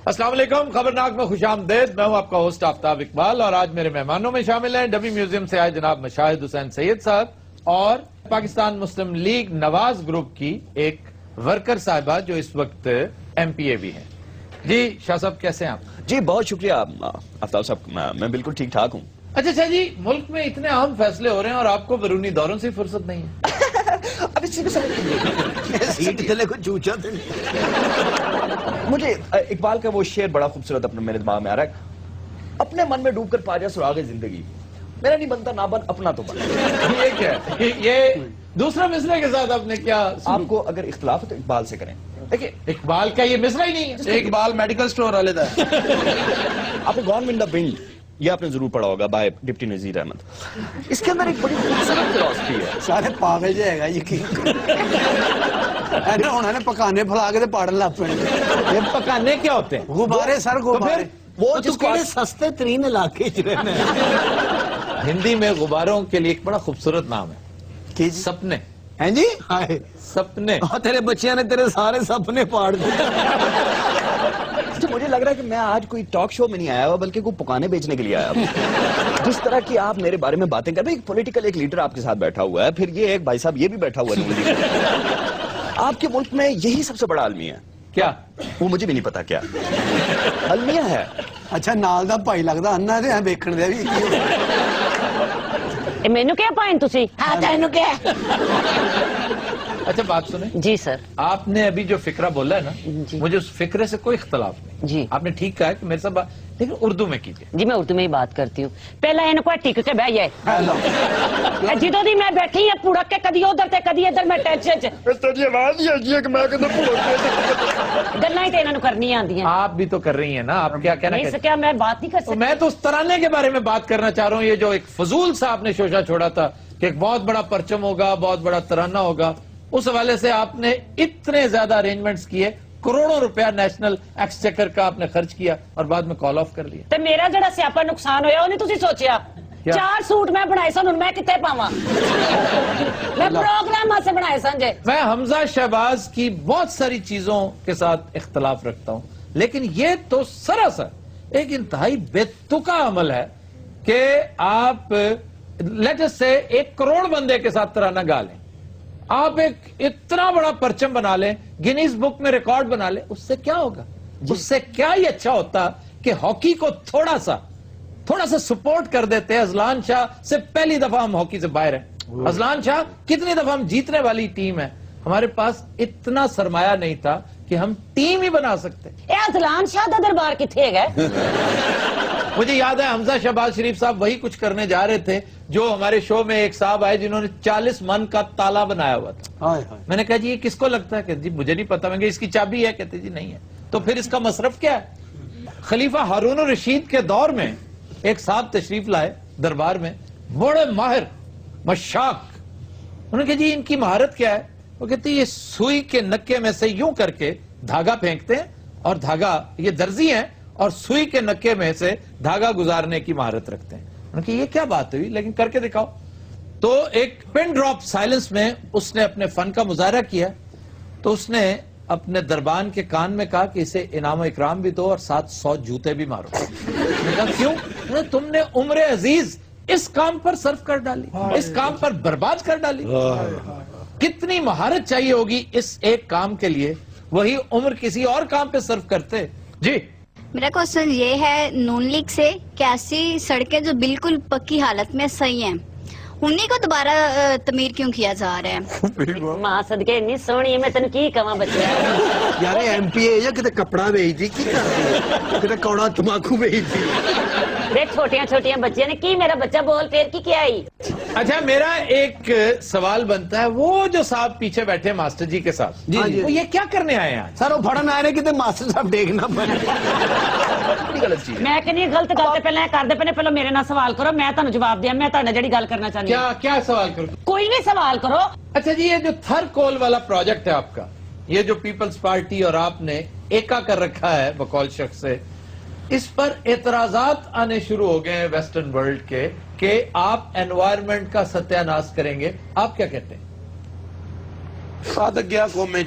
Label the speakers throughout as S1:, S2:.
S1: السلام علیکم، خبرناک میں خوش آمدید. میں ہوں آپ کا ہوسٹ آفتاب اقبال اور آج میرے مہمانوں میں شامل ہیں ڈبی میوزیم سے آئے جناب مشاہد حسین سید صاحب اور پاکستان مسلم لیگ نواز گروپ کی ایک ورکر صاحبہ جو اس وقت ایم پی اے بھی ہیں. جی شاہ صاحب کیسے ہیں آپ؟
S2: جی بہت شکریہ آفتاب صاحب، میں بالکل ٹھیک ٹھاک ہوں.
S1: اچھا جی، ملک میں اتنے اہم فیصلے ہو رہے ہیں اور آپ کو بیرونی دوروں سے فرصت نہیں ہے.
S2: اب اس مجھے اقبال کا وہ شعر بڑا خوبصورت اپنے میرے دماغ میں آ رہا ہے، اپنے من میں ڈوب کر پا جا سراغ زندگی، میرا نہیں بنتا نہ بن اپنا تو بن.
S1: یہ کیا ہے؟ یہ دوسرا مصرع کے ساتھ آپ نے کیا؟
S2: آپ کو اگر اختلاف ہے تو اقبال سے کریں.
S1: دیکھیں اقبال کا یہ مصرع ہی نہیں ہے.
S3: اقبال میڈیکل سٹور والے دا ہے.
S2: آپ نے گورنمنٹ آف ونڈ یہ آپ نے ضرور پڑھا ہوگا بائی ڈپٹی نذیر احمد. اس کے اندر ایک بڑی خوبصورت فلسفی ہے.
S3: سارے پاگل جائے گا یقین ایسا ہونا نے پکانے پھلا کے پاڑ لا پڑے.
S1: یہ پکانے کیا ہوتے ہیں؟
S3: غبارے سر غبارے.
S2: وہ
S3: جس کو سستے ترین علاقے رہنا ہے.
S1: ہندی میں غباروں کے لیے ایک بڑا خوبصورت نام ہے، سپنے.
S3: ہیں جی
S1: سپنے.
S3: تیرے بچیاں نے تیرے سارے سپنے پاڑ دیے.
S2: مجھے لگ رہا ہے کہ میں آج کوئی ٹاک شو میں نہیں آیا ہوا بلکہ کوئی پکانے بیچنے کے لیے آیا ہوں. جس طرح کی آپ میرے بارے میں باتیں کر رہے ہیں، ایک پولیٹیکل ایک لیڈر آپ کے ساتھ بیٹھا ہوا ہے، پھر یہ ایک بھائی صاحب یہ بھی بیٹھا ہوا ہے. آپ کے ملک میں یہی سب سے بڑا المیہ ہے.
S1: کیا؟
S2: وہ مجھے بھی نہیں پتا کیا المیہ ہے.
S3: اچھا نال دا بھائی لگدا اننا دے ویکھن دے بھی
S4: مینو کیا پائیں تسی؟ ہاں تینو کیا؟
S1: اچھا بات سنیں
S4: جی سر.
S1: آپ نے ابھی جو فقرہ بولا ہے نا،
S4: جی.
S1: مجھے اس فقرے سے کوئی اختلاف نہیں.
S4: جی.
S1: آپ نے ٹھیک کہا کہ میرے ساتھ بات، لیکن اردو میں کیجئے.
S4: جی میں اردو میں ہی بات کرتی ہوں. پہلا ان کو ٹک کے بہ جائے جدو دی میں بیٹھی ہوں پڑک کے کدی ادھر تے کدی ادھر میں ٹینشن گلاں ہی تے انہاں نوں کرنی آندیاں.
S1: آپ بھی تو کر رہی ہیں نا، آپ کیا کہنا
S4: نہیں سکیا میں بات نہیں کر سکتی.
S1: میں تو اس ترانے کے بارے میں بات کرنا چاہ رہا ہوں. یہ جو ایک فضول سا آپ نے شوشہ چھوڑا تھا کہ ایک بہت بڑا پرچم ہوگا، بہت بڑا ترانہ ہوگا، اس حوالے سے آپ نے اتنے زیادہ ارینجمنٹس کیے، کروڑوں روپیہ نیشنل ایکسچیکر کا آپ نے خرچ کیا اور بعد میں کال آف کر لیا.
S4: تے میرا جڑا سیاپا نقصان ہویا وہ نہیں تسی سوچیا؟ 4 سوٹ میں بنائے سن، میں کتے پاواں؟ میں پروگرام سے بنائے سن جے.
S1: میں حمزہ شہباز کی بہت ساری چیزوں کے ساتھ اختلاف رکھتا ہوں، لیکن یہ تو سراسر ایک انتہائی بے تکا عمل ہے کہ آپ لیٹ اس سے 1 کروڑ بندے کے ساتھ ترانہ گا لیں، آپ ایک اتنا بڑا پرچم بنا لیں، گینیز بک میں ریکارڈ بنا لیں. اس سے کیا ہوگا؟ اس سے کیا ہی اچھا ہوتا کہ ہاکی کو تھوڑا سا سپورٹ کر دیتے. اذلان شاہ سے پہلی دفعہ ہم ہاکی سے باہر ہیں. اذلان شاہ کتنی دفعہ ہم جیتنے والی ٹیم ہے، ہمارے پاس اتنا سرمایہ نہیں تھا کہ ہم ٹیم ہی بنا سکتے.
S4: اے اذلان شاہ دا دربار کتھے گئے؟
S1: مجھے یاد ہے حمزہ شہباز شریف صاحب وہی کچھ کرنے جا رہے تھے جو ہمارے شو میں ایک صاحب آئے جنہوں نے 40 من کا تالا بنایا ہوا تھا. میں نے کہا جی یہ کس کو لگتا ہے؟ کہ جی مجھے نہیں پتا. میں کہ اس کی چابی ہے؟ کہتے جی نہیں ہے. تو پھر اس کا مصرف کیا ہے؟ خلیفہ ہارون الرشید کے دور میں ایک صاحب تشریف لائے دربار میں، بڑے ماہر مشاق. انہوں نے کہا جی ان کی مہارت کیا ہے؟ وہ کہتے ہیں یہ سوئی کے نکے میں سے یوں کر کے دھاگا پھینکتے ہیں اور دھاگا، یہ درزی ہیں اور سوئی کے نکے میں سے دھاگا گزارنے کی مہارت رکھتے ہیں. انہوں نے کہا یہ کیا بات ہوئی، لیکن کر کے دکھاؤ. تو ایک پن ڈراپ سائلنس میں اس نے اپنے فن کا مظاہرہ کیا. تو اس نے اپنے دربان کے کان میں کہا کہ اسے انعام و اکرام بھی دو اور ساتھ 100 جوتے بھی مارو. میں نے کہا کیوں؟ تم نے عمر عزیز اس کام پر صرف کر ڈالی، اس کام پر برباد کر ڈالی. کتنی مہارت چاہیے ہوگی اس ایک کام کے لیے، وہی عمر کسی اور کام پہ صرف کرتے. جی
S5: میرا کوشچن یہ ہے نون لیگ سے کہ ایسی سڑکیں جو بالکل پکی حالت میں صحیح ہیں انہیں کو دوبارہ تعمیر کیوں کیا جا رہا ہے؟
S4: ماں صدقے اتنی سونی ہے، میں تینوں کی کہاں بچہ
S3: یار ایم پی اے یا کتے کپڑا بیچ دی کی کتے کوڑا تماکو بیچ دی.
S4: چھوٹیاں بچیاں نے کی میرا بچہ بول پھر کی کیا آئی.
S1: اچھا میرا ایک سوال بنتا ہے، وہ جو صاحب پیچھے بیٹھے ماسٹر جی کے ساتھ، وہ یہ کیا کرنے آئے ہیں؟
S3: سر وہ پڑھن آئے کتے ماسٹر صاحب دیکھنا پڑے.
S2: غلط چیز ہے.
S4: میں کہنی غلط گل تے پہلے کر دے پہلے میرے نال سوال کرو، میں تانوں جواب دیا. میں تہاڈے جڑی گل کرنا چاہنی ہوں.
S1: کیا سوال کرو؟
S4: کوئی بھی سوال کرو.
S1: اچھا جی یہ جو تھر کول والا پروجیکٹ ہے آپ کا، یہ جو پیپلز پارٹی اور آپ نے ایکا کر رکھا ہے بقول شخص سے، اس پر اعتراضات آنے شروع ہو گئے ہیں ویسٹرن ورلڈ کے کہ آپ انوائرمنٹ کا ستیہ ناش کریں گے. آپ کیا کہتے ہیں؟
S3: گیا قومیں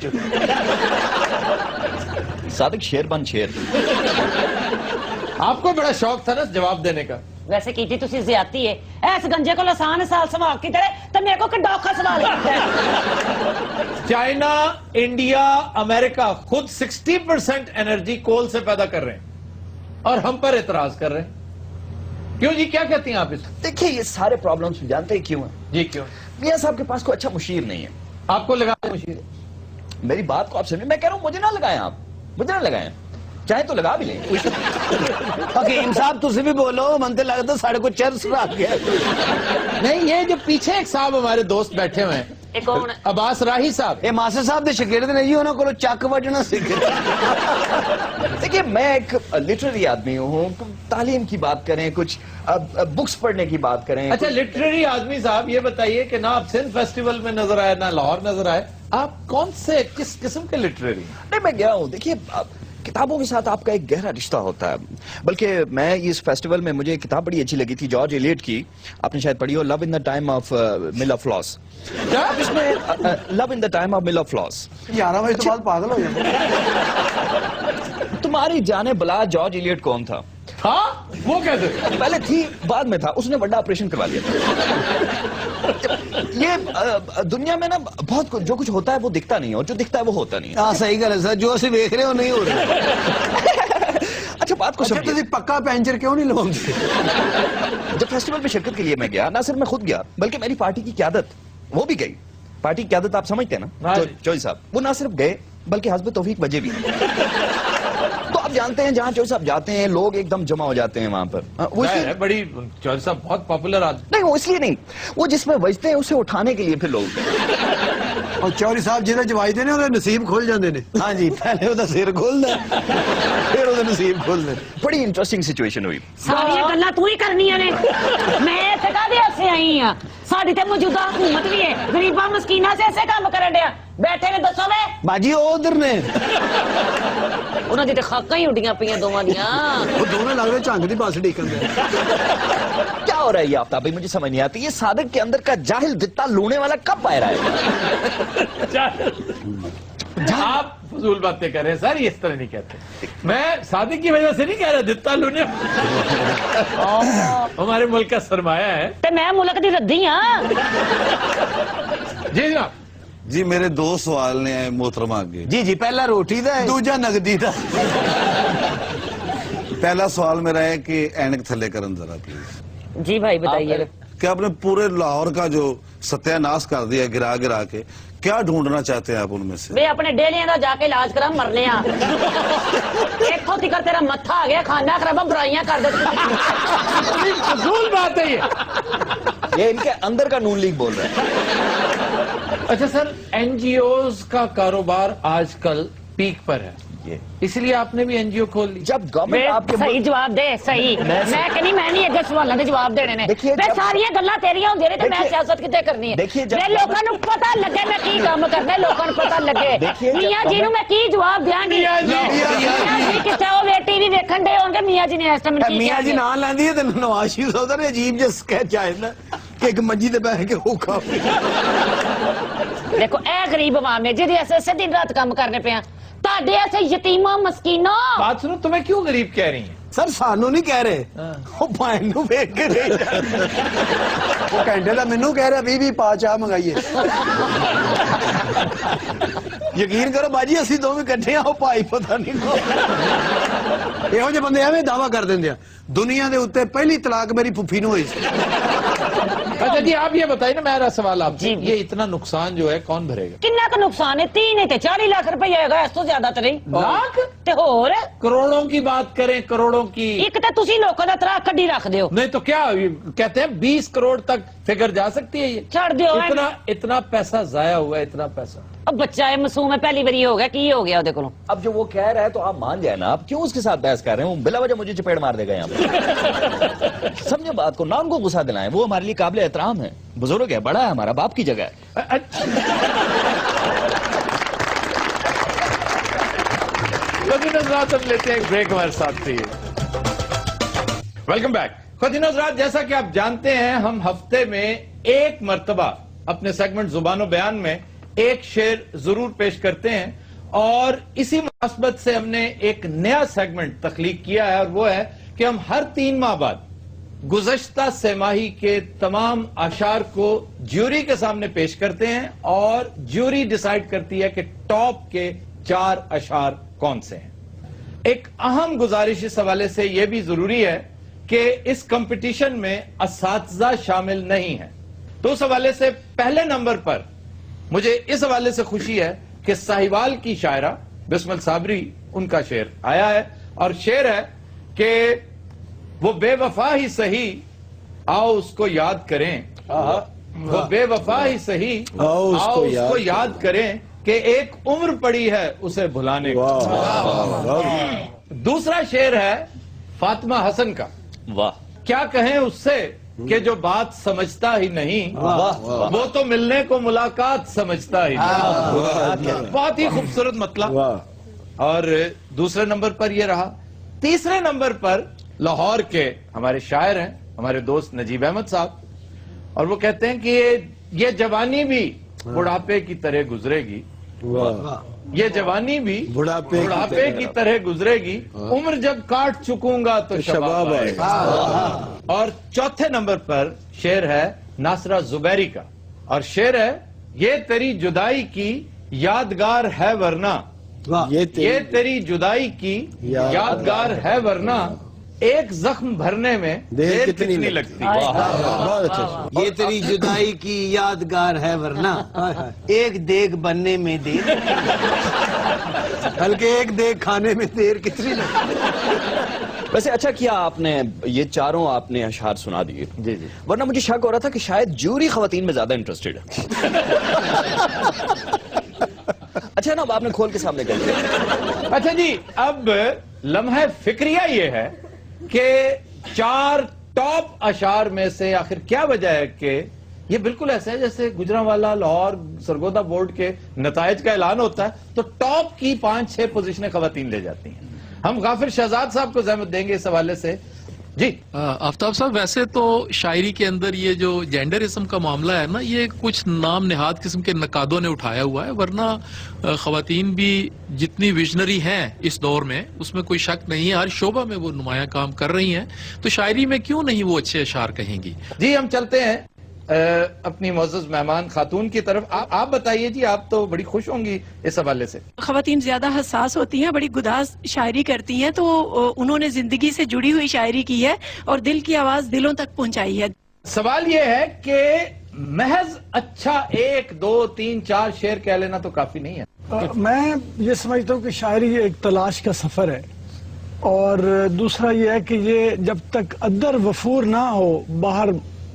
S2: صادق شیر بن شیر.
S1: آپ کو بڑا شوق تھا نا جواب دینے کا.
S4: ویسے کیتی تسی زیادتی ہے ایس گنجے کو آسان سال سوال کی طرح تو میرے کو کڈا اوکھا سوال کرتا ہے.
S1: چائنا، انڈیا، امریکہ خود 60% انرجی کول سے پیدا کر رہے ہیں اور ہم پر اعتراض کر رہے ہیں. کیوں جی، کیا کہتی ہیں آپ اس؟
S2: دیکھیے یہ سارے پرابلمز جانتے ہیں کیوں ہیں؟
S1: جی کیوں؟
S2: میاں صاحب کے پاس کوئی اچھا مشیر نہیں ہے.
S1: آپ کو لگا مشیر؟
S2: میری بات کو آپ سمجھیں. میں کہہ رہا ہوں مجھے نہ لگائیں، آپ مجھے نہ لگائیں، چاہے تو لگا بھی لیں.
S3: حکیم صاحب تسی بھی بولو، من تے لگتا ساڑھے کو چرس رکھ گیا.
S1: نہیں، یہ جو پیچھے ایک صاحب ہمارے دوست بیٹھے ہوئے ہیں،
S4: کون؟
S1: عباس راہی صاحب.
S3: یہ ماسٹر صاحب دے شاگرد نے جی، انہوں کو چک وجنا سکھ.
S2: دیکھیے میں ایک لٹریری آدمی ہوں. تعلیم کی بات کریں، کچھ بکس پڑھنے کی بات کریں.
S1: اچھا لٹریری آدمی صاحب، یہ بتائیے کہ نہ آپ سندھ فیسٹیول میں نظر آئے نہ لاہور نظر آئے، آپ کون سے کس قسم کے لٹریری؟
S2: نہیں میں گیا ہوں. دیکھیے کتابوں کے ساتھ آپ کا ایک گہرا رشتہ ہوتا ہے. بلکہ میں اس فیسٹیول میں مجھے ایک کتاب بڑی اچھی لگی تھی جارج ایلیٹ کی، آپ نے شاید پڑھی ہو، لو ان دا ٹائم آف مل آف لاس. اس میں لو ان دا ٹائم آف مل آف لاس.
S3: 11 بجے تو بعد پاگل ہو جاتا.
S2: تمہاری جانے بلا جارج ایلیٹ کون تھا؟
S1: ہاں وہ کیسے؟
S2: پہلے تھی بعد میں تھا، اس نے بڑا آپریشن کروا لیا تھا. یہ دنیا میں نا بہت جو کچھ ہوتا ہے وہ دکھتا نہیں ہے، اور جو دکھتا ہے وہ ہوتا نہیں ہے.
S3: ہاں صحیح گل ہے سر، جو اسی دیکھ رہے ہو نہیں ہو رہے.
S2: اچھا بات کو
S3: اچھا تسی پکا پینچر کیوں نہیں لگاتے؟
S2: جب فیسٹیول میں شرکت کے لیے میں گیا، نہ صرف میں خود گیا بلکہ میری پارٹی کی قیادت وہ بھی گئی. پارٹی کی قیادت آپ سمجھتے ہیں نا، چوئی صاحب، وہ نہ صرف گئے بلکہ حسب توفیق بجے بھی. تو آپ جانتے ہیں جہاں چوئی صاحب جاتے ہیں لوگ ایک دم جمع ہو جاتے ہیں وہاں پر. وہ
S1: بڑی چودھری صاحب بہت پاپولر آدمی.
S2: نہیں وہ اس لیے نہیں، وہ جس میں بجتے ہیں اسے اٹھانے کے لیے پھر لوگ.
S3: اور چوری صاحب جنہیں جواجتے ہیں انہیں نصیب کھول جاندے نے. ہاں جی، پہلے وہ سر کھول دے پھر وہ نصیب کھول دے.
S2: بڑی انٹرسٹنگ سچویشن ہوئی.
S4: ساری گلا تو ہی کرنی نے. میں اتنے کدے ایسے آئی ہاں، ساری تے موجودہ حکومت بھی ہے غریباں مسکیناں سے ایسے کام کرن ڈیا بیٹھے نے. دسو وے
S3: باجی وہ ادھر نے
S4: انہاں دی تے خاکاں ہی اڈیاں پیاں دوواں دیاں.
S3: وہ دونوں لگ رہے جھنگ دی بس ڈیکن دے.
S2: کیا ہو رہا ہے یہ آفتاب بھائی؟ مجھے سمجھ نہیں آتی. یہ صادق کے اندر کا جاہل دتا لونے والا کب پائے رہا ہے؟
S1: آپ فضول باتیں کر رہے ہیں سر، یہ اس طرح نہیں کہتے. میں صادق کی وجہ سے نہیں کہہ رہا، دتا لونے ہمارے ملک کا سرمایہ ہے.
S4: تے میں ملک دی ردی ہاں.
S1: جی جناب.
S6: جی میرے 2 سوال نے محترم آگے.
S3: جی جی، پہلا روٹی دا ہے، دوجا نگدی دا.
S6: پہلا سوال میرا ہے کہ اینک تھلے کرن ذرا پلیز.
S4: جی بھائی بتائیے.
S6: کہ آپ نے پورے لاہور کا جو ستیہ ناش کر دیا گرا گرا کے، کیا ڈھونڈنا چاہتے ہیں آپ ان میں سے؟
S4: بے اپنے ڈیلیاں دا جا کے علاج کرا مرنے ہاں. ایک تو تکر تیرا متھا آ گیا، کھانا خرابا برائیاں کر دے.
S1: فضول بات ہے یہ.
S2: یہ ان کے اندر کا نون لیگ بول رہا ہے.
S1: اچھا سر، این جی اوز کا کاروبار آج کل پیک پر ہے، اس لیے آپ نے بھی این جی او کھول لی.
S2: جب گورنمنٹ آپ کے
S4: صحیح جواب دے. صحیح میں کہنی میں نہیں اگے سوالوں کے جواب دینے نے. میں ساری گلاں تیریاں ہوندیاں نے تے میں سیاست کتے کرنی ہے. میں لوکاں نوں پتہ لگے میں کی کام کرنا ہے، لوکاں نوں پتہ لگے میاں جی نوں میں کی جواب دیاں گی. میاں جی کتے او ٹی وی ویکھن دے ہون گے، میاں جی نے اس ٹائم کی
S3: میاں جی نا لیندی ہے تے نواز شریف صاحب دا عجیب جہا سکیچ آ جاندا کہ ایک منجی تے بیٹھ کے ہو کھا.
S4: دیکھو اے غریب عوام ہے جہدی ایسے دن رات کام کرنے پے تاڈے ایسے یتیماں مسکینوں.
S1: بات سنو، تمہیں کیوں غریب کہہ رہی ہیں؟
S3: سر سانو نہیں کہہ رہے، وہ بھائن نو ویکھ کے نہیں. وہ گھنٹے دا مینوں کہہ رہا 20 پا چاہ منگائیے. یقین کرو باجی اسی دونوں کٹھے ہیں، وہ پائی پتہ نہیں کو. یہو جے بندے ایویں دعویٰ کر دیندے ہیں. دنیا دے اوتے پہلی طلاق میری پھپھی نو ہوئی سی.
S1: اچھا جی آپ یہ بتائیے نا، میرا سوال آپ
S4: جی.
S1: یہ اتنا نقصان جو ہے کون بھرے گا؟
S4: کنا کا نقصان ہے؟ 3 تے 40 لاکھ روپے آئے گا، اس تو زیادہ تو نہیں.
S1: لاکھ
S4: تے ہور
S1: کروڑوں کی بات کریں، کروڑوں کی.
S4: ایک تے تسی لوکاں دا ترا کڈی رکھ دیو.
S1: نہیں تو کیا کہتے ہیں 20 کروڑ تک فگر جا سکتی ہے یہ.
S4: چھڑ دیو.
S1: اتنا پیسہ ضائع ہوا ہے، اتنا پیسہ.
S4: اب بچہ ہے معصوم ہے، پہلی باری ہو گیا، کی ہو گیا دے کولوں؟
S2: اب جو وہ کہہ رہا ہے تو آپ مان جائیں نا. آپ کیوں اس کے ساتھ بحث کر رہے ہیں؟ بلا وجہ مجھے چپیڑ مار دے گا یہاں پر. سمجھو بات کو، نہ ان کو غصہ دلائیں. وہ ہمارے لیے قابل احترام ہے، بزرگ ہے، بڑا ہے، ہمارا باپ کی جگہ ہے.
S1: حضرات ہم لیتے ہیں ایک بریک، ہمارے ساتھ تھی. Welcome back. خواتین حضرات، جیسا کہ آپ جانتے ہیں ہم ہفتے میں ایک مرتبہ اپنے سیگمنٹ زبان و بیان میں ایک شعر ضرور پیش کرتے ہیں، اور اسی مناسبت سے ہم نے ایک نیا سیگمنٹ تخلیق کیا ہے، اور وہ ہے کہ ہم ہر 3 ماہ بعد گزشتہ سہ ماہی کے تمام اشعار کو جیوری کے سامنے پیش کرتے ہیں، اور جیوری ڈیسائیڈ کرتی ہے کہ ٹاپ کے 4 اشعار کون سے ہیں۔ ایک اہم گزارش اس حوالے سے یہ بھی ضروری ہے کہ اس کمپٹیشن میں اساتذہ شامل نہیں ہیں، تو اس حوالے سے پہلے نمبر پر مجھے اس حوالے سے خوشی ہے کہ ساہیوال کی شاعرہ بسمل صابری، ان کا شعر آیا ہے، اور شعر ہے کہ وہ بے وفا ہی سہی آؤ اس کو یاد کریں، وہ بے وفا ہی سہی آؤ اس کو یاد کریں کہ ایک عمر پڑی ہے اسے بھلانے کو۔ دوسرا شعر ہے فاطمہ حسن کا، کیا کہیں اس سے کہ جو بات سمجھتا ہی نہیں، وہ تو ملنے کو ملاقات سمجھتا ہی نہیں۔ بہت ہی خوبصورت مطلب۔ اور دوسرے نمبر پر یہ رہا۔ تیسرے نمبر پر لاہور کے ہمارے شاعر ہیں، ہمارے دوست نجیب احمد صاحب، اور وہ کہتے ہیں کہ یہ جوانی بھی بڑھاپے کی طرح گزرے گی، یہ جوانی بھی بڑھاپے کی طرح گزرے گی، عمر جب کاٹ چکوں گا تو شباب آئے گا۔ اور چوتھے نمبر پر شعر ہے ناصرہ زبیری کا، اور شعر ہے یہ تیری جدائی کی یادگار ہے ورنہ، یہ تیری جدائی کی یادگار ہے ورنہ، ایک زخم بھرنے میں دیر کتنی لگتی۔
S3: یہ تیری جدائی کی یادگار ہے ورنہ ایک دیگ بننے میں دیر، بلکہ ایک دیگ کھانے میں دیر کتنی لگتی۔
S2: ویسے اچھا کیا آپ نے یہ چاروں آپ نے اشعار سنا دیے، جی جی، ورنہ مجھے شک ہو رہا تھا کہ شاید جوری خواتین میں زیادہ انٹرسٹڈ ہے۔ اچھا نا، اب آپ نے کھول کے سامنے کر دیا۔
S1: اچھا جی، اب لمحہ فکریہ یہ ہے کہ 4 ٹاپ اشعار میں سے آخر کیا وجہ ہے کہ یہ بالکل ایسا ہے جیسے گجرانوالہ، لاہور، سرگودا بورڈ کے نتائج کا اعلان ہوتا ہے تو ٹاپ کی 5-6 پوزیشنیں خواتین لے جاتی ہیں۔ ہم غافر شہزاد صاحب کو زحمت دیں گے اس حوالے سے۔ جی
S7: آفتاب صاحب، ویسے تو شاعری کے اندر یہ جو جینڈرزم کا معاملہ ہے نا، یہ کچھ نام نہاد قسم کے نقادوں نے اٹھایا ہوا ہے، ورنہ خواتین بھی جتنی ویژنری ہیں اس دور میں، اس میں کوئی شک نہیں ہے، ہر شعبہ میں وہ نمایاں کام کر رہی ہیں، تو شاعری میں کیوں نہیں وہ اچھے اشعار کہیں گی؟
S1: جی ہم چلتے ہیں اپنی معزز مہمان خاتون کی طرف۔ آپ بتائیے جی، آپ تو بڑی خوش ہوں گی اس حوالے سے۔
S8: خواتین زیادہ حساس ہوتی ہیں، بڑی گداز شاعری کرتی ہیں، تو انہوں نے زندگی سے جڑی ہوئی شاعری کی ہے اور دل کی آواز دلوں تک پہنچائی ہے۔
S1: سوال یہ ہے کہ محض اچھا 1 2 3 4 شعر کہہ لینا تو کافی نہیں ہے۔
S9: میں یہ سمجھتا ہوں کہ شاعری ایک تلاش کا سفر ہے، اور دوسرا یہ ہے کہ یہ جب تک ادر وفور نہ ہو باہر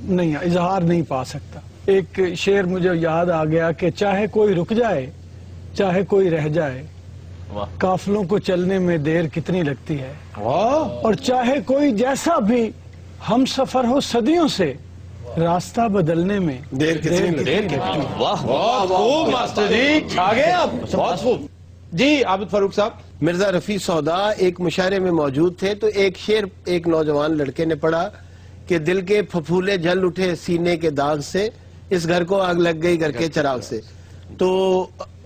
S9: نہیں، اظہار نہیں پا سکتا۔ ایک شعر مجھے یاد آ گیا کہ چاہے کوئی رک جائے چاہے کوئی رہ جائے، قافلوں کو چلنے میں دیر کتنی لگتی ہے، اور چاہے کوئی جیسا بھی ہم سفر ہو صدیوں سے، راستہ بدلنے میں
S3: دیر کتنی لگتی ہے۔
S2: واہ
S1: بہت خوب ماسٹر جی، چھا گئے آپ، بہت خوب۔ جی عابد فاروق صاحب۔
S3: مرزا رفیع سودا ایک مشاعرے میں موجود تھے تو ایک شعر ایک نوجوان لڑکے نے پڑھا کہ دل کے پھپھولے جل اٹھے سینے کے داغ سے، اس گھر کو آگ لگ گئی گھر کے چراغ سے۔ تو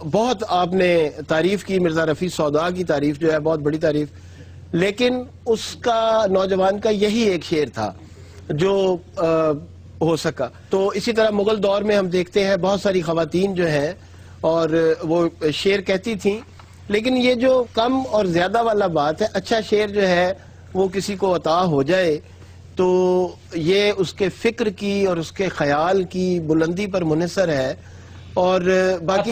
S3: بہت آپ نے تعریف کی، مرزا رفیع سودا کی تعریف جو ہے بہت بڑی تعریف، لیکن اس کا نوجوان کا یہی ایک شعر تھا جو ہو سکا۔ تو اسی طرح مغل دور میں ہم دیکھتے ہیں بہت ساری خواتین جو ہیں اور وہ شعر کہتی تھیں، لیکن یہ جو کم اور زیادہ والا بات ہے، اچھا شعر جو ہے وہ کسی کو عطا ہو جائے تو یہ اس کے فکر کی اور اس کے خیال کی بلندی پر منحصر ہے۔ اور باقی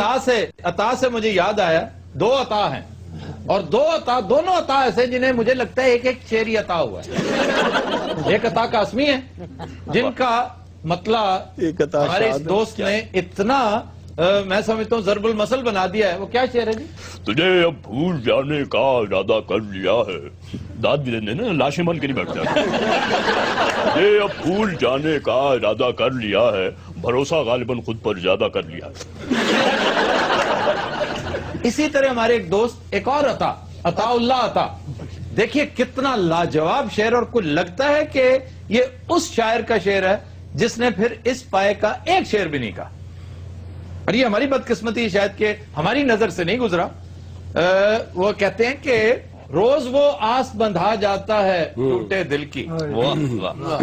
S1: عطا سے مجھے یاد آیا، 2 عطا ہیں، اور دونوں عطا ایسے جنہیں مجھے لگتا ہے ایک شعر ہی عطا ہوا ہے۔ ایک عطا قاسمی ہے جن کا مطلب ہمارے اس دوست نے اتنا میں سمجھتا ہوں ضرب المثل بنا دیا ہے۔ وہ کیا شعر ہے جی؟
S10: تجھے اب بھول جانے کا ارادہ کر لیا ہے، داد بھی دیں نا، لاشیں بن کے نہیں بیٹھ جاتے۔ تجھے اب بھول جانے کا ارادہ کر لیا ہے، بھروسہ غالباً خود پر زیادہ کر لیا ہے۔
S1: اسی طرح ہمارے ایک دوست ایک اور عطا اللہ عطا، دیکھیے کتنا لاجواب شعر، اور کچھ لگتا ہے کہ یہ اس شاعر کا شعر ہے جس نے پھر اس پائے کا ایک شعر بھی نہیں کہا، اور یہ ہماری بدقسمتی شاید کہ ہماری نظر سے نہیں گزرا۔ وہ کہتے ہیں کہ روز وہ آس بندھا جاتا ہے ٹوٹے دل کی،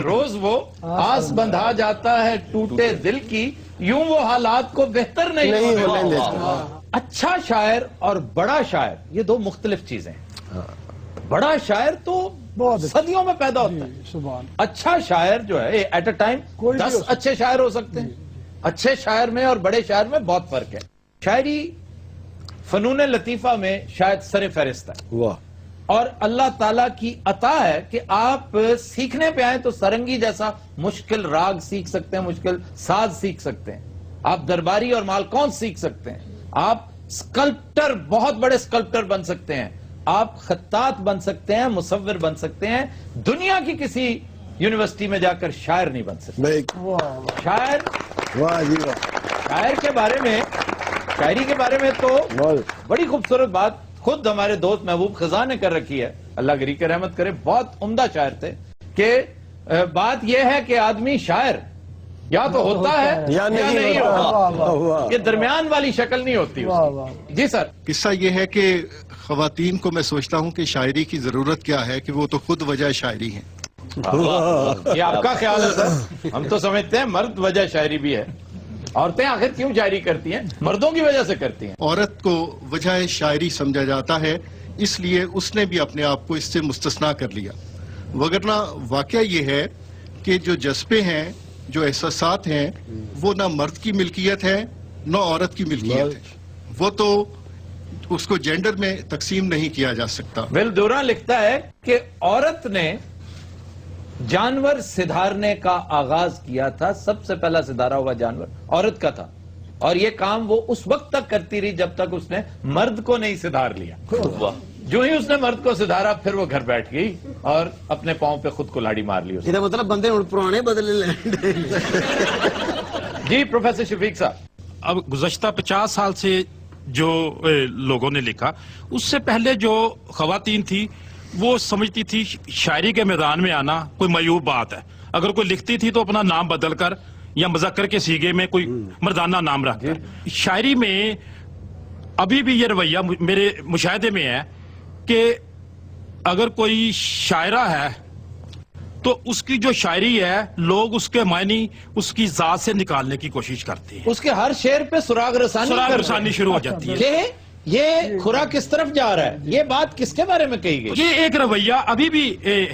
S1: روز وہ آس بندھا جاتا ہے ٹوٹے دل کی، یوں وہ حالات کو بہتر نہیں ہونے دیتا۔ اچھا شاعر اور بڑا شاعر یہ دو مختلف چیزیں ہیں۔ بڑا شاعر تو صدیوں میں پیدا ہوتا ہے، اچھا شاعر جو ہے ایٹ اے ٹائم 10 اچھے شاعر ہو سکتے ہیں۔ اچھے شاعر میں اور بڑے شاعر میں بہت فرق ہے۔ شاعری فنون لطیفہ میں شاید سر فہرست ہے، اور اللہ تعالیٰ کی عطا ہے کہ آپ سیکھنے پہ آئیں تو سرنگی جیسا مشکل راگ سیکھ سکتے ہیں، مشکل ساز سیکھ سکتے ہیں، آپ درباری اور مالکون سیکھ سکتے ہیں، آپ سکلپٹر، بہت بڑے سکلپٹر بن سکتے ہیں، آپ خطاط بن سکتے ہیں، مصور بن سکتے ہیں۔ دنیا کی کسی یونیورسٹی میں جا کر شاعر نہیں بن سکتے۔ شاعر کے بارے میں، شاعری کے بارے میں تو بڑی خوبصورت بات خود ہمارے دوست محبوب خزاں نے کر رکھی ہے، اللہ گری کے رحمت کرے، بہت عمدہ شاعر تھے، کہ بات یہ ہے کہ آدمی شاعر یا تو ہوتا ہے یا نہیں ہوتا، یہ درمیان والی شکل نہیں ہوتی۔ جی سر۔
S11: قصہ یہ ہے کہ خواتین کو میں سوچتا ہوں کہ شاعری کی ضرورت کیا ہے کہ وہ تو خود وجہ شاعری ہیں۔
S1: یہ آپ کا خیال ہے سر؟ ہم تو سمجھتے ہیں مرد وجہ شاعری بھی ہے۔ عورتیں آخر کیوں شاعری کرتی ہیں؟ مردوں کی وجہ سے کرتی ہیں۔
S11: عورت کو وجہ شاعری سمجھا جاتا ہے، اس لیے اس نے بھی اپنے آپ کو اس سے مستثنا کر لیا، وگرنہ واقعہ یہ ہے کہ جو جذبے ہیں، جو احساسات ہیں، وہ نہ مرد کی ملکیت ہے نہ عورت کی ملکیت ہے، وہ تو اس کو جینڈر میں تقسیم نہیں کیا جا سکتا۔
S1: ول دوران لکھتا ہے کہ عورت نے جانور سدھارنے کا آغاز کیا تھا، سب سے پہلا سدھارا ہوا جانور عورت کا تھا، اور یہ کام وہ اس وقت تک کرتی رہی جب تک اس نے مرد کو نہیں سدھار لیا۔ جو ہی اس نے مرد کو سدھارا پھر وہ گھر بیٹھ گئی اور اپنے پاؤں پہ خود کو لاڑی مار لی۔
S3: یہ مطلب بندے پرانے بدلے لیں۔
S1: جی پروفیسر شفیق صاحب،
S12: اب گزشتہ 50 سال سے جو لوگوں نے لکھا، اس سے پہلے جو خواتین تھی وہ سمجھتی تھی شاعری کے میدان میں آنا کوئی معیوب بات ہے، اگر کوئی لکھتی تھی تو اپنا نام بدل کر یا مذکر کے سیغے میں کوئی مردانہ نام رکھ کر۔ شاعری میں ابھی بھی یہ رویہ میرے مشاہدے میں ہے کہ اگر کوئی شاعرہ ہے تو اس کی جو شاعری ہے
S10: لوگ اس کے معنی اس کی ذات سے نکالنے کی کوشش کرتے ہیں،
S1: اس کے ہر شعر پہ سراغ رسانی
S10: شروع ہو جاتی ہے۔
S1: یہ خورا کس طرف جا رہا ہے؟ یہ بات کس کے بارے میں کہی گئی؟
S10: یہ ایک رویہ ابھی بھی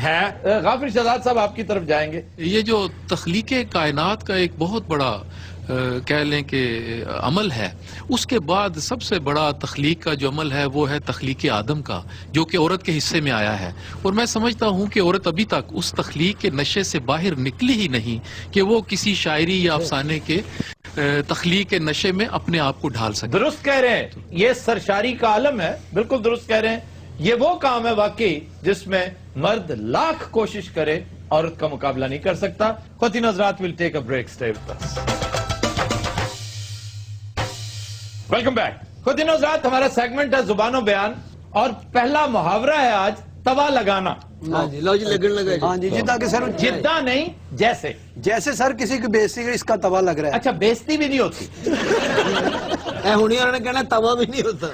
S10: ہے۔
S1: غافر شہزاد صاحب آپ کی طرف جائیں گے۔
S7: یہ جو تخلیق کائنات کا ایک بہت بڑا کہہ لیں کہ عمل ہے، اس کے بعد سب سے بڑا تخلیق کا جو عمل ہے وہ ہے تخلیق آدم کا، جو کہ عورت کے حصے میں آیا ہے، اور میں سمجھتا ہوں کہ عورت ابھی تک اس تخلیق کے نشے سے باہر نکلی ہی نہیں کہ وہ کسی شاعری یا افسانے کے تخلیق کے نشے میں اپنے آپ کو ڈھال سکے۔
S1: درست کہہ رہے ہیں، یہ سرشاری کا عالم ہے، بالکل درست کہہ رہے ہیں۔ یہ وہ کام ہے واقعی جس میں مرد لاکھ کوشش کرے عورت کا مقابلہ نہیں کر سکتا۔ خواتین حضرات، we'll take a break, stay with us. Welcome back. خواتین حضرات، ہمارا سیگمنٹ ہے زبان و بیان، اور پہلا محاورہ ہے آج توا لگانا۔
S3: ہاں جی، لو جی لگن لگا جی۔
S13: ہاں جی، جدہ کہ سر
S1: جدہ نہیں، جیسے
S13: جیسے سر کسی کی بےزتی اس کا توا لگ رہا ہے۔
S1: اچھا، بےزتی بھی نہیں ہوتی؟
S3: اے ہونی انہوں نے کہنا توا بھی نہیں ہوتا۔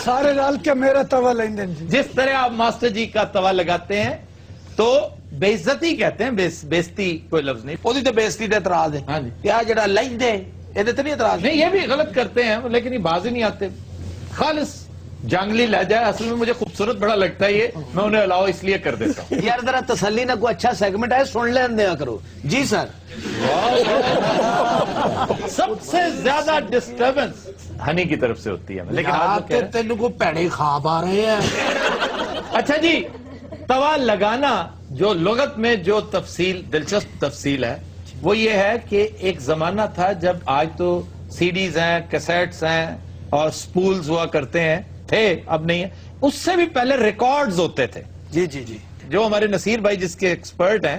S9: سارے ڈال کے میرا توا لیں دیں جی۔
S1: جس طرح آپ ماسٹر جی کا توا لگاتے ہیں تو بےزتی کہتے ہیں، بےزتی کوئی لفظ نہیں۔
S13: وہ تو بےزتی تے اعتراض ہے۔
S1: ہاں جی،
S13: کیا جڑا لیں دے یہ تو نہیں اعتراض
S1: نہیں، یہ بھی غلط کرتے ہیں لیکن یہ باز ہی نہیں آتے۔ خالص جانگلی لہجہ ہے، اصل میں مجھے خوبصورت بڑا لگتا ہے یہ، میں انہیں الاؤ اس لیے کر دیتا ہوں۔
S13: یار ذرا تسلی نہ کوئی اچھا سیگمنٹ ہے سن لین دیا کرو جی سر۔
S1: سب سے زیادہ ڈسٹربنس ہنی کی طرف سے ہوتی ہے، لیکن
S13: تینوں کو پیڑے خواب آ رہے ہیں۔
S1: اچھا جی، توا لگانا جو لغت میں جو تفصیل، دلچسپ تفصیل ہے وہ یہ ہے کہ ایک زمانہ تھا جب آج تو سی ڈیز ہیں، کیسٹس ہیں اور سپولز ہوا کرتے ہیں، تھے، اب نہیں ہے، اس سے بھی پہلے ریکارڈز ہوتے تھے۔
S13: جی جی جی،
S1: جو ہمارے نصیر بھائی جس کے ایکسپرٹ ہیں،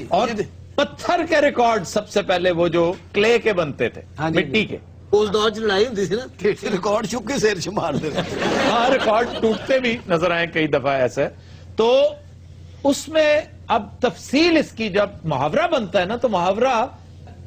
S1: اور پتھر کے ریکارڈ سب سے پہلے وہ جو کلے کے بنتے تھے، مٹی کے،
S3: اس دور لڑائی ہوتی تھی نا، ریکارڈ چھپ کے سیر سے مار دیتے۔
S1: ہاں، ریکارڈ ٹوٹتے بھی نظر آئے کئی دفعہ ایسے۔ تو اس میں اب تفصیل اس کی، جب محاورہ بنتا ہے نا تو محاورہ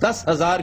S1: 10,000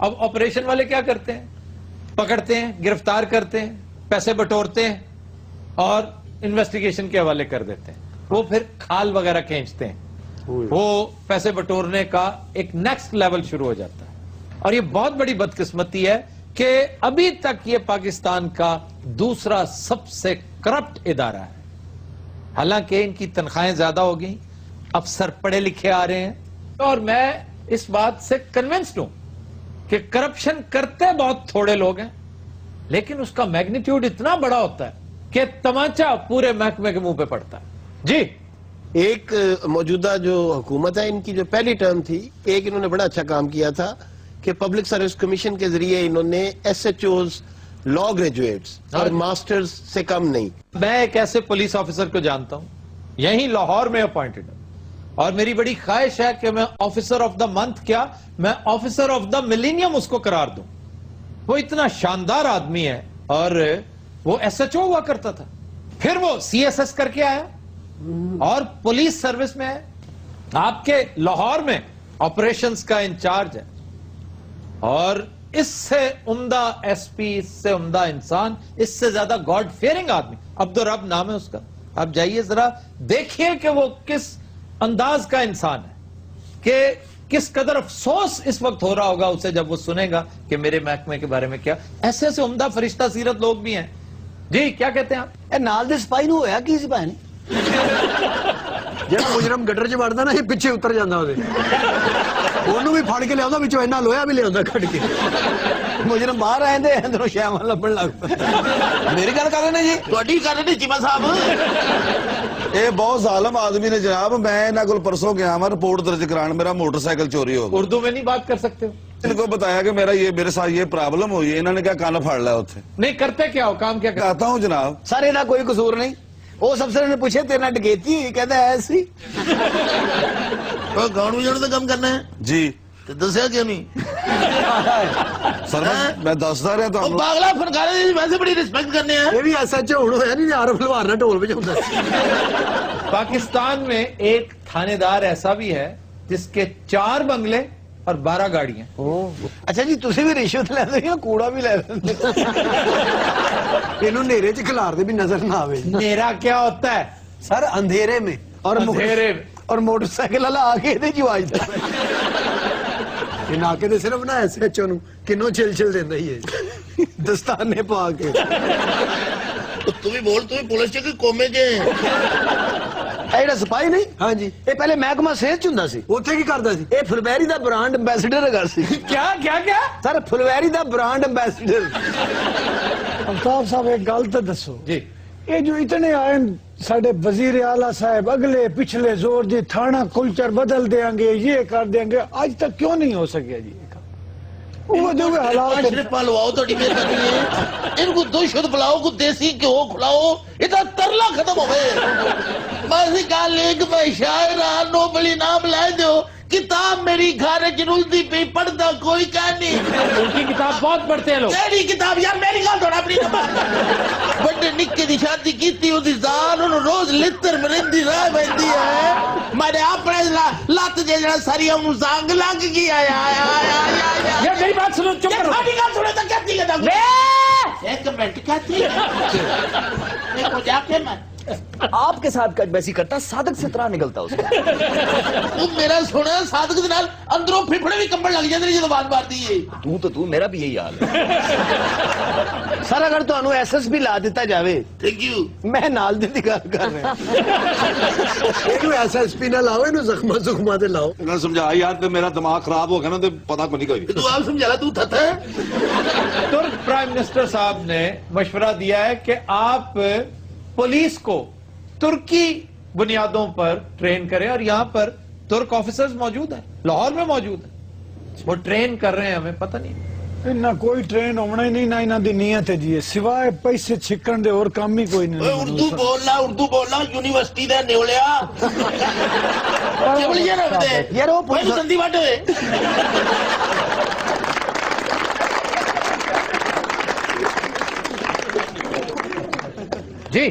S1: اب آپریشن والے کیا کرتے ہیں؟ پکڑتے ہیں، گرفتار کرتے ہیں، پیسے بٹورتے ہیں اور انویسٹیگیشن کے حوالے کر دیتے ہیں. وہ پھر کھال وغیرہ کھینچتے ہیں. وہ پیسے بٹورنے کا ایک نیکسٹ لیول شروع ہو جاتا ہے. اور یہ بہت بڑی بدقسمتی ہے کہ ابھی تک یہ پاکستان کا دوسرا سب سے کرپٹ ادارہ ہے. حالانکہ ان کی تنخواہیں زیادہ ہو گئیں، افسر پڑھے لکھے آ رہے ہیں، اور میں اس بات سے کنونسڈ ہوں کہ کرپشن کرتے بہت تھوڑے لوگ ہیں، لیکن اس کا میگنیٹیوڈ اتنا بڑا ہوتا ہے کہ تماچا پورے محکمے کے منہ پہ پڑتا ہے. جی
S3: ایک موجودہ جو حکومت ہے ان کی جو پہلی ٹرم تھی، ایک انہوں نے بڑا اچھا کام کیا تھا کہ پبلک سروس کمیشن کے ذریعے انہوں نے ایس ایچ اوز، لا گریجویٹس اور ماسٹرز سے کم نہیں.
S1: میں ایک ایسے پولیس آفیسر کو جانتا ہوں، یہیں لاہور میں اپوائنٹڈ ہوں، اور میری بڑی خواہش ہے کہ میں آفیسر آف دا منتھ کیا، میں آفیسر آف دا ملینیم اس کو قرار دوں. وہ اتنا شاندار آدمی ہے، اور وہ ایس ایچ او ہوا کرتا تھا، پھر وہ سی ایس ایس کر کے آیا اور پولیس سروس میں ہے. آپ کے لاہور میں آپریشنز کا انچارج ہے، اور اس سے عمدہ ایس پی، اس سے عمدہ انسان، اس سے زیادہ گاڈ فیئرنگ آدمی، عبدالرب نام ہے اس کا. آپ جائیے ذرا دیکھیے کہ وہ کس انداز کا انسان ہے، کہ کس قدر افسوس اس وقت ہو رہا ہوگا اسے جب وہ سنے گا کہ میرے محکمے کے بارے میں کیا. ایسے ایسے عمدہ فرشتہ سیرت لوگ بھی ہیں. جی کیا کہتے ہیں آپ؟
S14: نال دے سپاہی نو ہویا کی سپاہی نہیں جب مجرم گٹر چ وڑدا نا، یہ پیچھے اتر جاندا اودے، اونوں بھی پھڑ کے لیا بیچوں اینا لوہا بھی لیا کھڑ کے. مجرم باہر آئے دے اندروں شیواں لبن لگ پے. میری گل کر رہے نے جی، تہاڈی کر رہے نے چیما صاحب.
S6: یہ بہت ظالم آدمی نے جناب. میں انہاں کول پرسوں گیا میں رپورٹ درج کران، میرا موٹر سائیکل چوری ہو گیا.
S1: اردو میں نہیں بات کر سکتے ہو؟
S6: ان کو بتایا کہ میرے ساتھ یہ پرابلم ہوئی ہے، انہوں نے کیا کان پھاڑ لیا اتنے.
S1: نہیں کرتے کیا ہو، کام کیا
S6: کہتا ہوں جناب.
S14: سر یہ کوئی قصور نہیں. اس افسر نے پوچھے تیرے نال ڈکیتی ہوئی، کہتا ہے ایسی.
S13: گاؤں میں جانے کا کام کرنا ہے
S6: جی،
S13: تو دسیا کیوں نہیں؟
S6: سر میں دستا رہا تو
S13: پاگلا فنکارے ویسے بڑی رسپیکٹ کرنے ہیں.
S14: یہ بھی ایسا ہوں ہوا نہیں، عارف لوہارنا ٹول بجاؤں.
S1: پاکستان میں ایک تھانے دار ایسا بھی ہے جس کے 4 بنگلے اور 12 گاڑیاں.
S14: اچھا جی، تسی بھی رشوت لے دے یا کوڑا بھی لے دے؟ انہوں نیرے چ کھلار دے بھی نظر نہ آوے.
S1: نیرا کیا ہوتا ہے
S14: سر؟ اندھیرے میں. اور موٹر سائیکل والا آ کے دے آج ناکے دے صرف نہ ایسے اچھو نو کنو چل دینا ہی ہے دستانے پا کے.
S13: تو بھی بول، تو بھی پولیس چکی کومے کے
S14: ایڈا سپاہی نہیں. ہاں جی، یہ پہلے محکمہ صحت چ ہوندا سی. اوتھے کی کردا سی؟ یہ فلویری دا برانڈ امبیسڈر ہے سی.
S1: کیا کیا کیا
S14: سر؟ فلویری دا برانڈ امبیسڈر.
S9: الطاف صاحب ایک گل تو دسو
S3: جی،
S9: یہ جو اتنے آئے ساڈے وزیر اعلیٰ صاحب اگلے پچھلے زور دی تھانہ کلچر بدل دیں گے، یہ کر دیں گے، آج تک کیوں نہیں ہو سکیا جی؟ وہ جو حالات
S13: پلواؤ تو ان کو دو شد پلاؤ کو دیسی گھیو کھلاؤ، اتنا ترلا ختم ہو گئے. میں گل ایک میں شاعر نوبل انعام لے دو، کتاب میری گھر چلتی پی، پڑھتا کوئی کہہ نہیں.
S1: ان کی کتاب بہت پڑھتے ہیں لوگ.
S13: میری کتاب یار، میری گل تھوڑا اپنی بڑے نکے دی شادی کی زال روز لتر مرندی راہ بہتی ہے. میں نے اپنے لت جڑا ساری انہوں زنگ لگ گیا.
S1: میری بات سنو، چپ کرو.
S13: گل سنو تو کہتی ہے ایک منٹ کہتی ہے جا کے میں
S2: آپ کے ساتھ ویسی کرتا، صادق سے طرح نکلتا اس کا.
S13: میرا سونا صادق دے اندروں پھپڑے بھی کمبل لگ جاندے جدوں بات مارਦੀ ہے.
S2: تو میرا بھی یہی حال ہے.
S14: سر اگر تانوں ایس ایس پی لا دیتا جاوے،
S13: تھینک یو.
S14: میں نال دی گل کر رہا ہوں. ایس ایس پی نہ لاؤ، انہوں زخماں تے لاؤ.
S6: انہوں نے سمجھا یار میرا دماغ خراب ہو گیا نا تو پتا کو نہیں کوئی.
S13: تو آپ سمجھا لا تو تھتا ہے.
S1: ترک پرائم منسٹر صاحب نے مشورہ دیا ہے کہ آپ پولیس کو ترکی بنیادوں پر ٹرین کریں، اور یہاں پر ترک آفیسرز موجود ہیں، لاہور میں موجود ہیں، وہ ٹرین کر رہے ہیں. ہمیں پتہ نہیں،
S9: نہ کوئی ٹرین ہونا ہی نہیں، نہ انہاں دی نیت ہے جی، سوائے پیسے چھکن دے اور کام ہی کوئی نہیں.
S13: اردو بولنا یونیورسٹی دے نیولیا چبلیاں رکھ دے
S14: یار. وہ
S13: پولیس سندھی وٹ ہوئے.
S1: جی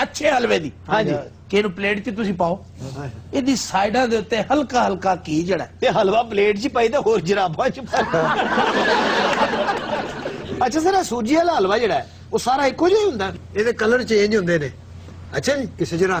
S13: ਅੱਛੇ ਹਲਵੇ ਦੀ
S14: ਹਾਂਜੀ
S13: ਕਿ ਇਹਨੂੰ ਪਲੇਟ 'ਚ ਤੁਸੀਂ ਪਾਓ ਇਹਦੀ ਸਾਈਡਾਂ ਦੇ ਉੱਤੇ ਹਲਕਾ ਹਲਕਾ ਘੀ ਜੜਾ
S14: ਤੇ ਹਲਵਾ ਪਲੇਟ 'ਚ ਪਾਈ ਤਾਂ ਹੋਰ ਜਰਾਬਾਂ 'ਚ ਅੱਛਾ ਸਰ ਸੂਜੀ ਵਾਲਾ ਹਲਵਾ ਜਿਹੜਾ ਉਹ ਸਾਰਾ ਇੱਕੋ ਜਿਹਾ ਹੁੰਦਾ ਇਹਦੇ ਕਲਰ ਚੇਂਜ ਹੁੰਦੇ ਨੇ। ਅੱਛਾ ਜੀ ਕਿਸੇ ਜਰਾ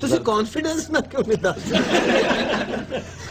S14: ਤੁਸੀਂ ਕੌਨਫੀਡੈਂਸ ਨਾਲ ਕਿਉਂ ਨਹੀਂ ਦੱਸਦੇ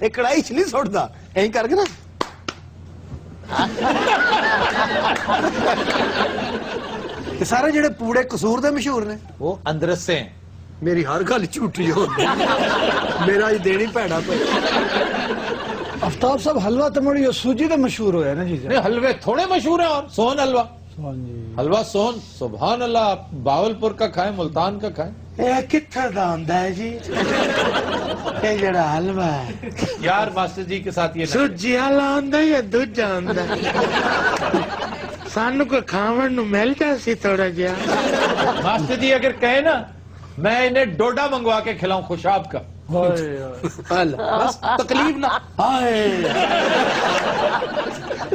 S14: ایک کڑائی چ نہیں سٹتا ایਂ کر کے نا سارے جڑے پوڑے قصور دے مشہور نے
S1: وہ اندرسے ہیں.
S14: میری ہر گل جھوٹی ہو میرا اج دینی پیڑا پہ.
S9: آفتاب صاحب حلوہ تمڑی اور سوجی تو مشہور ہویا نا جی.
S1: نہیں حلوے تھوڑے مشہور ہیں. اور سون حلوہ, حلوہ سون, سبحان اللہ. باولپور کا کھائیں, ملتان کا کھائیں.
S14: کتھر دا ہوندا ہے جی یہ جڑا حلوہ ہے؟
S1: یار ماسٹر جی کے ساتھ یہ
S3: سوجی والا ہوندا یا دوجا ہوندا؟ سانو کو کھاون نو مل جاسی تھوڑا جہا.
S1: ماسٹر جی اگر کہیں نا میں انہیں ڈوڈا منگوا کے کھلاؤں خوشاب کا, بس تکلیف نہ.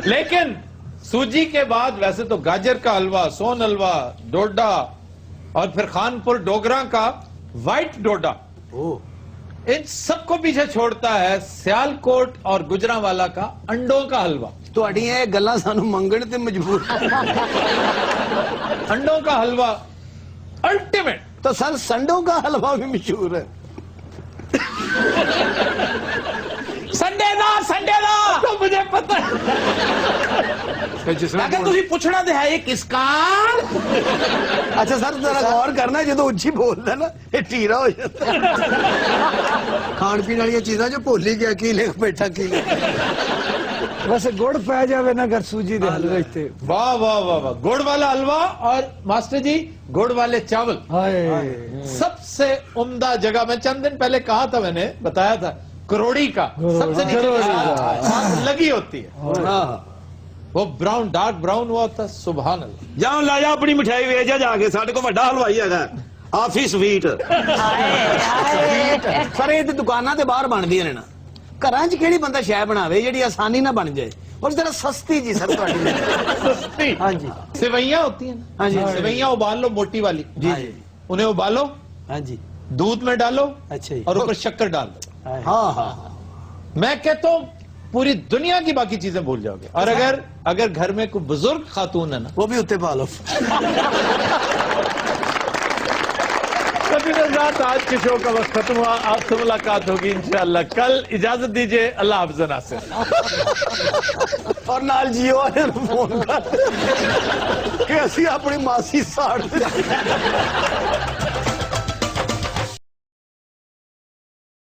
S1: لیکن سوجی کے بعد ویسے تو گاجر کا حلوہ, سون حلوہ, ڈوڈا, اور پھر خانپور ڈوگراں کا وائٹ ڈوڈا, ان سب کو پیچھے چھوڑتا ہے سیالکوٹ اور گجرانوالا کا انڈوں کا حلوہ.
S14: تہاڈی یہ گلاں سانو منگن تے مجبور.
S1: انڈوں کا حلوہ الٹیمیٹ.
S14: تو سر سنڈوں کا حلوہ بھی مشہور ہے.
S1: سنڈے دا تو مجھے پتہ ہے
S14: اگر تسی پوچھنا تے ہے یہ کس کا. اچھا سر ذرا غور کرنا جدوں اچھی بولدا نا یہ ٹیرا ہو جاتا. کھان پین والی چیزاں جو بھول ہی گیا کی لکھ بیٹھا کی.
S9: ویسے گڑ پہ جاوے نا اگر سوجی دے حلوے تے.
S1: واہ واہ واہ واہ, گڑ والا حلوہ اور ماسٹر جی گڑ والے چاول. سب سے عمدہ جگہ, میں چند دن پہلے کہا تھا, میں نے بتایا تھا, کروڑی کا سب سے نیچے لگی ہوتی ہے, وہ براؤن, ڈارک براؤن ہوا ہوتا ہے. سبحان اللہ.
S14: جاؤ لا جا اپنی مٹھائی ویچ جا کے, ساڈے کو بڑا حلوائی ہے آفی سویٹ. سر یہ دکاناں تے باہر بندیاں نے نا, گھراں چ کیڑی بندہ شے بناوے جڑی آسانی نہ بن جائے اور ذرا سستی جی سر تہاڈی.
S1: سستی.
S14: ہاں جی.
S1: سوئیاں ہوتی ہیں. ہاں جی. سوئیاں ابال لو موٹی والی,
S14: جی
S1: انہیں ابالو,
S14: ہاں جی,
S1: دودھ میں ڈالو,
S14: اچھا
S1: اور اوپر شکر ڈال دو.
S14: ہاں ہاں,
S1: میں کہتا ہوں پوری دنیا کی باقی چیزیں بھول جاؤ گے. اور اگر گھر میں کوئی بزرگ خاتون ہے نا,
S14: وہ بھی اتنے پالو.
S1: آج کے شو کا وقت ختم ہوا. آپ سے ملاقات ہوگی انشاءاللہ کل. اجازت دیجئے, اللہ حافظ ناصر.
S14: اور نال جیو والے فون کر کہ اسی اپنی ماسی ساڑ